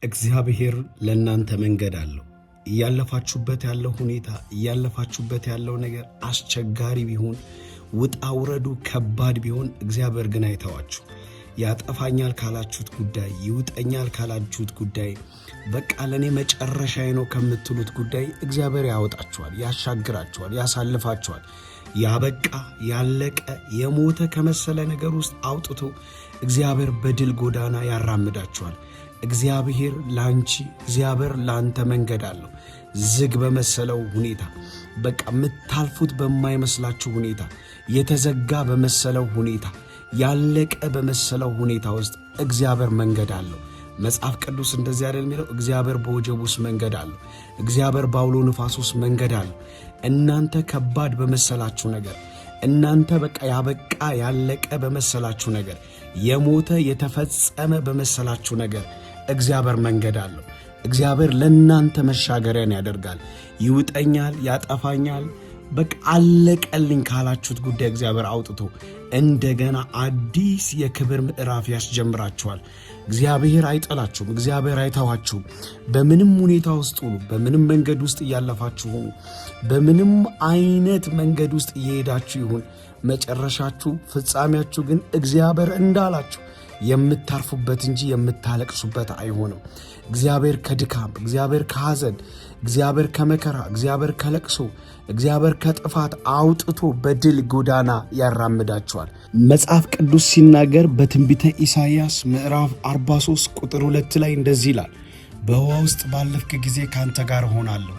እግዚአብሔር ለእናንተ መንገድ አለው። እያለፋችሁበት ያለው ሁኔታ እያለፋችሁበት ያለው ነገር አስቸጋሪ ቢሆን ውጣ ውረዱ ከባድ ቢሆን እግዚአብሔር ግን አይተዋችሁ። ያጠፋኛል ካላችሁት ጉዳይ ይውጠኛል ካላችሁት ጉዳይ በቃ ለኔ መጨረሻዬ ነው ከምትሉት ጉዳይ እግዚአብሔር ያወጣችኋል፣ ያሻግራችኋል፣ ያሳልፋችኋል። ያበቃ ያለቀ የሞተ ከመሰለ ነገር ውስጥ አውጥቶ እግዚአብሔር በድል ጎዳና ያራምዳችኋል። እግዚአብሔር ላንቺ እግዚአብሔር ላንተ መንገድ አለው። ዝግ በመሰለው ሁኔታ በቃ ምታልፉት በማይመስላችሁ ሁኔታ የተዘጋ በመሰለው ሁኔታ ያለቀ በመሰለው ሁኔታ ውስጥ እግዚአብሔር መንገድ አለው። መጽሐፍ ቅዱስ እንደዚህ አይደል የሚለው? እግዚአብሔር በወጀብ ውስጥ መንገድ አለው። እግዚአብሔር ባውሎ ንፋስ ውስጥ መንገድ አለው። እናንተ ከባድ በመሰላችሁ ነገር እናንተ በቃ ያበቃ ያለቀ በመሰላችሁ ነገር የሞተ የተፈጸመ በመሰላችሁ ነገር እግዚአብሔር መንገድ አለው። እግዚአብሔር ለእናንተ መሻገሪያን ያደርጋል። ይውጠኛል፣ ያጠፋኛል በቃ አለቀልኝ ካላችሁት ጉዳይ እግዚአብሔር አውጥቶ እንደገና አዲስ የክብር ምዕራፍ ያስጀምራችኋል። እግዚአብሔር አይጠላችሁም። እግዚአብሔር አይተዋችሁም። በምንም ሁኔታ ውስጥ ሁኑ፣ በምንም መንገድ ውስጥ እያለፋችሁ ሁኑ፣ በምንም አይነት መንገድ ውስጥ እየሄዳችሁ ይሁን፣ መጨረሻችሁ ፍጻሜያችሁ ግን እግዚአብሔር እንዳላችሁ የምታርፉበት እንጂ የምታለቅሱበት አይሆንም። እግዚአብሔር ከድካም፣ እግዚአብሔር ከሐዘን፣ እግዚአብሔር ከመከራ፣ እግዚአብሔር ከለቅሶ፣ እግዚአብሔር ከጥፋት አውጥቶ በድል ጎዳና ያራምዳቸዋል። መጽሐፍ ቅዱስ ሲናገር በትንቢተ ኢሳይያስ ምዕራፍ 43 ቁጥር 2 ላይ እንደዚህ ይላል፣ በውኃ ውስጥ ባለፍክ ጊዜ ካንተ ጋር እሆናለሁ፣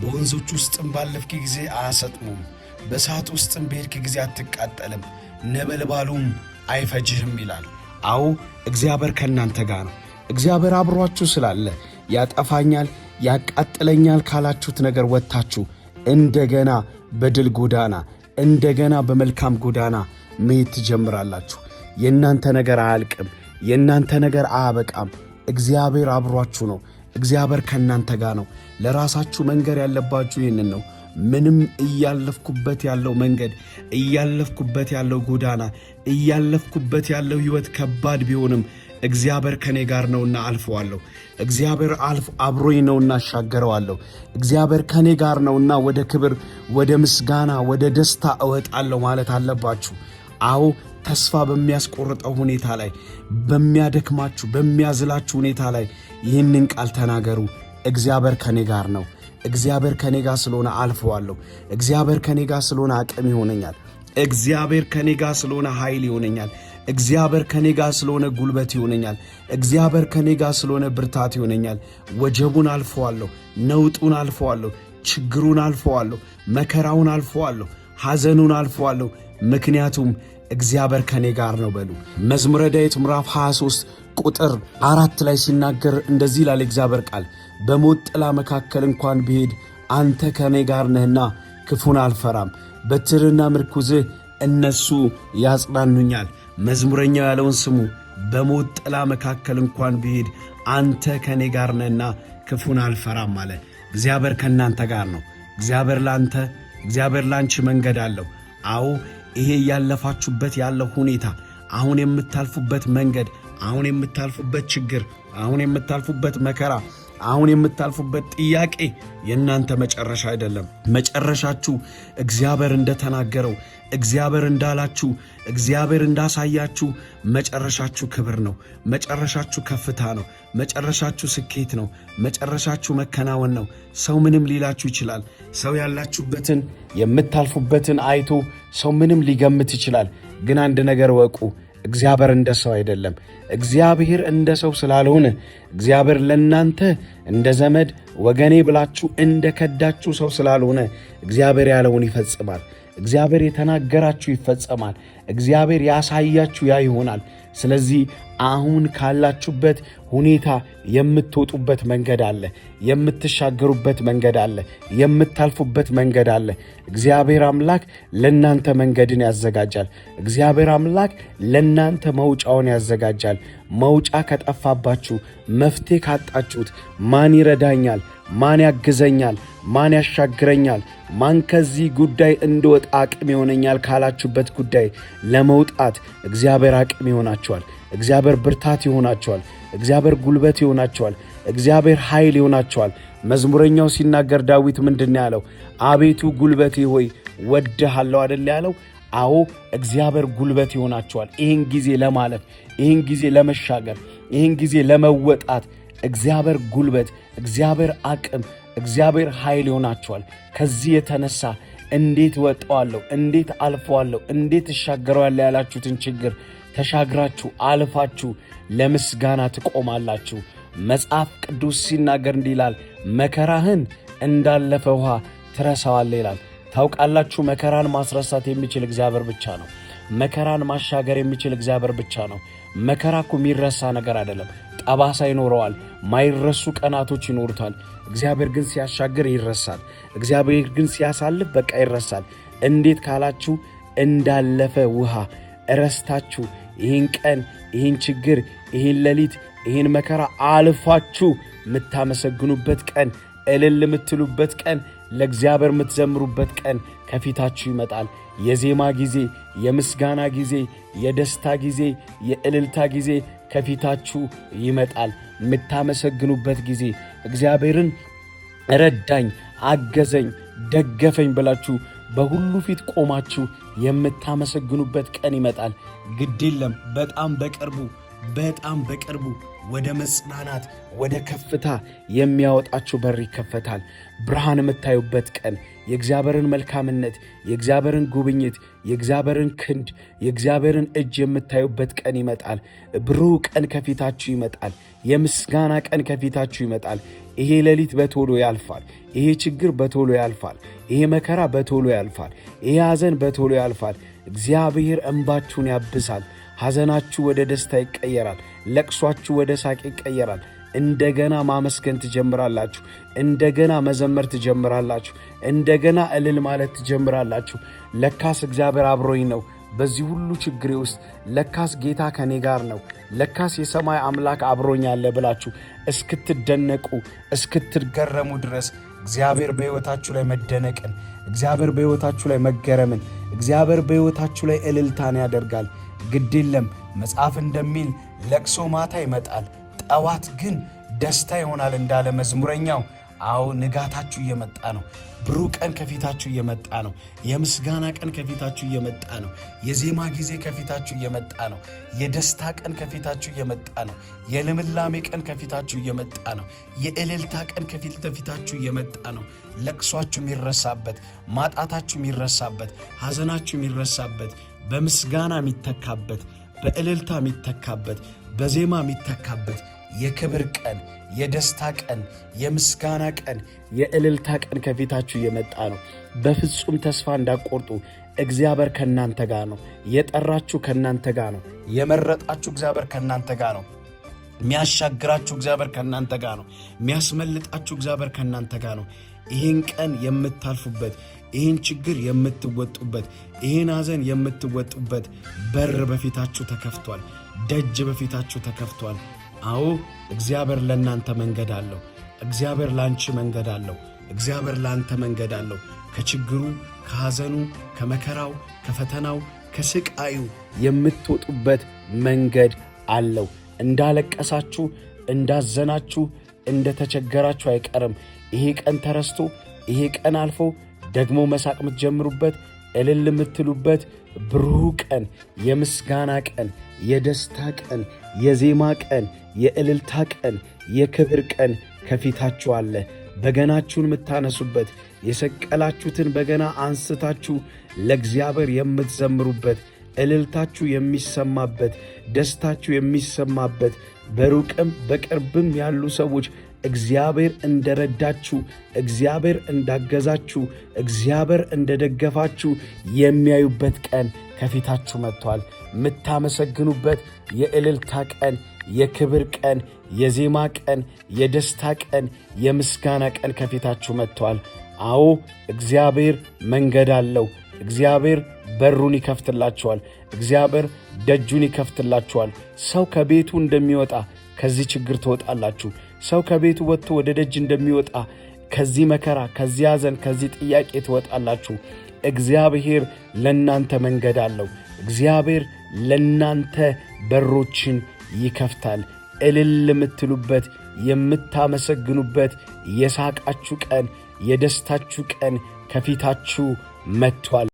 በወንዞች ውስጥም ባለፍክ ጊዜ አያሰጥሙም፣ በእሳት ውስጥም በሄድክ ጊዜ አትቃጠልም፣ ነበልባሉም አይፈጅህም ይላል። አዎ እግዚአብሔር ከእናንተ ጋር ነው። እግዚአብሔር አብሯችሁ ስላለ ያጠፋኛል ያቃጥለኛል ካላችሁት ነገር ወጥታችሁ እንደገና በድል ጎዳና እንደገና በመልካም ጎዳና መሄድ ትጀምራላችሁ። የእናንተ ነገር አያልቅም። የእናንተ ነገር አያበቃም። እግዚአብሔር አብሯችሁ ነው። እግዚአብሔር ከእናንተ ጋር ነው። ለራሳችሁ መንገር ያለባችሁ ይህንን ነው። ምንም እያለፍኩበት ያለው መንገድ እያለፍኩበት ያለው ጎዳና እያለፍኩበት ያለው ሕይወት ከባድ ቢሆንም እግዚአብሔር ከኔ ጋር ነውና አልፈዋለሁ። እግዚአብሔር አብሮኝ ነውና አሻገረዋለሁ። እግዚአብሔር ከኔ ጋር ነውና ወደ ክብር፣ ወደ ምስጋና፣ ወደ ደስታ እወጣለሁ ማለት አለባችሁ። አዎ ተስፋ በሚያስቆርጠው ሁኔታ ላይ በሚያደክማችሁ በሚያዝላችሁ ሁኔታ ላይ ይህንን ቃል ተናገሩ። እግዚአብሔር ከኔ ጋር ነው። እግዚአብሔር ከኔ ጋር ስለሆነ አልፈዋለሁ። እግዚአብሔር ከኔ ጋር ስለሆነ አቅም ይሆነኛል። እግዚአብሔር ከኔ ጋር ስለሆነ ኃይል ይሆነኛል። እግዚአብሔር ከኔ ጋር ስለሆነ ጉልበት ይሆነኛል። እግዚአብሔር ከኔ ጋር ስለሆነ ብርታት ይሆነኛል። ወጀቡን አልፈዋለሁ፣ ነውጡን አልፈዋለሁ፣ ችግሩን አልፈዋለሁ፣ መከራውን አልፈዋለሁ፣ ሐዘኑን አልፈዋለሁ። ምክንያቱም እግዚአብሔር ከኔ ጋር ነው በሉ። መዝሙረ ዳዊት ምዕራፍ 23 ቁጥር 4 ላይ ሲናገር እንደዚህ ይላል እግዚአብሔር ቃል፣ በሞት ጥላ መካከል እንኳን ብሄድ አንተ ከኔ ጋር ነህና ክፉን አልፈራም፣ በትርና ምርኩዝህ እነሱ ያጽናኑኛል። መዝሙረኛው ያለውን ስሙ። በሞት ጥላ መካከል እንኳን ብሄድ አንተ ከኔ ጋር ነህና ክፉን አልፈራም አለ። እግዚአብሔር ከእናንተ ጋር ነው። እግዚአብሔር ላንተ እግዚአብሔር ላንቺ መንገድ አለው። አዎ ይሄ ያለፋችሁበት ያለው ሁኔታ አሁን የምታልፉበት መንገድ አሁን የምታልፉበት ችግር አሁን የምታልፉበት መከራ አሁን የምታልፉበት ጥያቄ የእናንተ መጨረሻ አይደለም። መጨረሻችሁ እግዚአብሔር እንደተናገረው እግዚአብሔር እንዳላችሁ እግዚአብሔር እንዳሳያችሁ መጨረሻችሁ ክብር ነው። መጨረሻችሁ ከፍታ ነው። መጨረሻችሁ ስኬት ነው። መጨረሻችሁ መከናወን ነው። ሰው ምንም ሊላችሁ ይችላል። ሰው ያላችሁበትን የምታልፉበትን አይቶ ሰው ምንም ሊገምት ይችላል። ግን አንድ ነገር ወቁ፣ እግዚአብሔር እንደ ሰው አይደለም። እግዚአብሔር እንደ ሰው ስላልሆነ እግዚአብሔር ለእናንተ እንደ ዘመድ ወገኔ ብላችሁ እንደ ከዳችሁ ሰው ስላልሆነ እግዚአብሔር ያለውን ይፈጽማል። እግዚአብሔር የተናገራችሁ ይፈጸማል። እግዚአብሔር ያሳያችሁ ያ ይሆናል። ስለዚህ አሁን ካላችሁበት ሁኔታ የምትወጡበት መንገድ አለ፣ የምትሻገሩበት መንገድ አለ፣ የምታልፉበት መንገድ አለ። እግዚአብሔር አምላክ ለእናንተ መንገድን ያዘጋጃል። እግዚአብሔር አምላክ ለእናንተ መውጫውን ያዘጋጃል። መውጫ ከጠፋባችሁ፣ መፍትሄ ካጣችሁት ማን ይረዳኛል፣ ማን ያግዘኛል፣ ማን ያሻግረኛል? ማን ከዚህ ጉዳይ እንደወጣ አቅም ይሆነኛል ካላችሁበት ጉዳይ ለመውጣት እግዚአብሔር አቅም ይሆናችኋል። እግዚአብሔር ብርታት ይሆናችኋል። እግዚአብሔር ጉልበት ይሆናችኋል። እግዚአብሔር ኃይል ይሆናችኋል። መዝሙረኛው ሲናገር ዳዊት ምንድን ያለው? አቤቱ ጉልበቴ ሆይ ወድሃለሁ አይደል ያለው? አዎ እግዚአብሔር ጉልበት ይሆናችኋል። ይህን ጊዜ ለማለፍ፣ ይህን ጊዜ ለመሻገር፣ ይህን ጊዜ ለመወጣት እግዚአብሔር ጉልበት፣ እግዚአብሔር አቅም፣ እግዚአብሔር ኃይል ይሆናችኋል። ከዚህ የተነሳ እንዴት ወጣዋለሁ፣ እንዴት አልፈዋለሁ፣ እንዴት እሻገረዋለሁ ያላችሁትን ችግር ተሻግራችሁ አልፋችሁ ለምስጋና ትቆማላችሁ። መጽሐፍ ቅዱስ ሲናገር እንዲህ ይላል፣ መከራህን እንዳለፈ ውሃ ትረሳዋለህ ይላል። ታውቃላችሁ፣ መከራን ማስረሳት የሚችል እግዚአብሔር ብቻ ነው። መከራን ማሻገር የሚችል እግዚአብሔር ብቻ ነው። መከራ እኮ የሚረሳ ነገር አይደለም። ጠባሳ ይኖረዋል። ማይረሱ ቀናቶች ይኖሩታል። እግዚአብሔር ግን ሲያሻግር ይረሳል። እግዚአብሔር ግን ሲያሳልፍ በቃ ይረሳል። እንዴት ካላችሁ እንዳለፈ ውሃ እረስታችሁ ይህን ቀን፣ ይህን ችግር፣ ይህን ሌሊት፣ ይህን መከራ አልፋችሁ የምታመሰግኑበት ቀን፣ እልል የምትሉበት ቀን፣ ለእግዚአብሔር የምትዘምሩበት ቀን ከፊታችሁ ይመጣል። የዜማ ጊዜ፣ የምስጋና ጊዜ፣ የደስታ ጊዜ፣ የእልልታ ጊዜ ከፊታችሁ ይመጣል። የምታመሰግኑበት ጊዜ፣ እግዚአብሔርን ረዳኝ፣ አገዘኝ፣ ደገፈኝ ብላችሁ በሁሉ ፊት ቆማችሁ የምታመሰግኑበት ቀን ይመጣል። ግድ የለም፣ በጣም በቅርቡ ወደ መጽናናት፣ ወደ ከፍታ የሚያወጣችሁ በር ይከፈታል። ብርሃን የምታዩበት ቀን፣ የእግዚአብሔርን መልካምነት፣ የእግዚአብሔርን ጉብኝት፣ የእግዚአብሔርን ክንድ፣ የእግዚአብሔርን እጅ የምታዩበት ቀን ይመጣል። ብሩህ ቀን ከፊታችሁ ይመጣል። የምስጋና ቀን ከፊታችሁ ይመጣል። ይሄ ሌሊት በቶሎ ያልፋል። ይሄ ችግር በቶሎ ያልፋል። ይሄ መከራ በቶሎ ያልፋል። ይሄ ሐዘን በቶሎ ያልፋል። እግዚአብሔር እንባችሁን ያብሳል። ሐዘናችሁ ወደ ደስታ ይቀየራል። ለቅሷችሁ ወደ ሳቅ ይቀየራል። እንደገና ማመስገን ትጀምራላችሁ። እንደገና መዘመር ትጀምራላችሁ። እንደገና እልል ማለት ትጀምራላችሁ። ለካስ እግዚአብሔር አብሮኝ ነው በዚህ ሁሉ ችግሬ ውስጥ፣ ለካስ ጌታ ከኔ ጋር ነው፣ ለካስ የሰማይ አምላክ አብሮኛል ብላችሁ እስክትደነቁ እስክትገረሙ ድረስ እግዚአብሔር በሕይወታችሁ ላይ መደነቅን፣ እግዚአብሔር በሕይወታችሁ ላይ መገረምን፣ እግዚአብሔር በሕይወታችሁ ላይ እልልታን ያደርጋል። ግድ የለም፣ መጽሐፍ እንደሚል ለቅሶ ማታ ይመጣል፣ ጠዋት ግን ደስታ ይሆናል እንዳለ መዝሙረኛው። አዎ ንጋታችሁ እየመጣ ነው። ብሩህ ቀን ከፊታችሁ እየመጣ ነው። የምስጋና ቀን ከፊታችሁ እየመጣ ነው። የዜማ ጊዜ ከፊታችሁ እየመጣ ነው። የደስታ ቀን ከፊታችሁ እየመጣ ነው። የልምላሜ ቀን ከፊታችሁ እየመጣ ነው። የእልልታ ቀን ከፊታችሁ እየመጣ ነው። ለቅሷችሁ የሚረሳበት፣ ማጣታችሁ የሚረሳበት፣ ሐዘናችሁ የሚረሳበት፣ በምስጋና የሚተካበት፣ በእልልታ የሚተካበት፣ በዜማ የሚተካበት የክብር ቀን፣ የደስታ ቀን፣ የምስጋና ቀን፣ የእልልታ ቀን ከፊታችሁ እየመጣ ነው። በፍጹም ተስፋ እንዳትቆርጡ። እግዚአብሔር ከእናንተ ጋር ነው። የጠራችሁ ከእናንተ ጋር ነው። የመረጣችሁ እግዚአብሔር ከእናንተ ጋር ነው። የሚያሻግራችሁ እግዚአብሔር ከእናንተ ጋር ነው። የሚያስመልጣችሁ እግዚአብሔር ከእናንተ ጋር ነው። ይህን ቀን የምታልፉበት፣ ይህን ችግር የምትወጡበት፣ ይህን ሐዘን የምትወጡበት በር በፊታችሁ ተከፍቷል። ደጅ በፊታችሁ ተከፍቷል። አዎ እግዚአብሔር ለእናንተ መንገድ አለው። እግዚአብሔር ላንቺ መንገድ አለው። እግዚአብሔር ላንተ መንገድ አለው። ከችግሩ፣ ከሐዘኑ፣ ከመከራው፣ ከፈተናው፣ ከስቃዩ የምትወጡበት መንገድ አለው። እንዳለቀሳችሁ፣ እንዳዘናችሁ፣ እንደተቸገራችሁ አይቀርም። ይሄ ቀን ተረስቶ፣ ይሄ ቀን አልፎ ደግሞ መሳቅ የምትጀምሩበት፣ እልል የምትሉበት ብሩህ ቀን፣ የምስጋና ቀን፣ የደስታ ቀን፣ የዜማ ቀን፣ የእልልታ ቀን፣ የክብር ቀን ከፊታችሁ አለ። በገናችሁን የምታነሱበት፣ የሰቀላችሁትን በገና አንስታችሁ ለእግዚአብሔር የምትዘምሩበት፣ እልልታችሁ የሚሰማበት፣ ደስታችሁ የሚሰማበት፣ በሩቅም በቅርብም ያሉ ሰዎች እግዚአብሔር እንደረዳችሁ፣ እግዚአብሔር እንዳገዛችሁ፣ እግዚአብሔር እንደደገፋችሁ የሚያዩበት ቀን ከፊታችሁ መጥቷል። የምታመሰግኑበት የእልልታ ቀን፣ የክብር ቀን፣ የዜማ ቀን፣ የደስታ ቀን፣ የምስጋና ቀን ከፊታችሁ መጥቷል። አዎ እግዚአብሔር መንገድ አለው። እግዚአብሔር በሩን ይከፍትላችኋል። እግዚአብሔር ደጁን ይከፍትላችኋል። ሰው ከቤቱ እንደሚወጣ ከዚህ ችግር ትወጣላችሁ። ሰው ከቤቱ ወጥቶ ወደ ደጅ እንደሚወጣ ከዚህ መከራ፣ ከዚህ ሐዘን፣ ከዚህ ጥያቄ ትወጣላችሁ። እግዚአብሔር ለእናንተ መንገድ አለው። እግዚአብሔር ለእናንተ በሮችን ይከፍታል። እልል የምትሉበት፣ የምታመሰግኑበት የሳቃችሁ ቀን፣ የደስታችሁ ቀን ከፊታችሁ መጥቷል።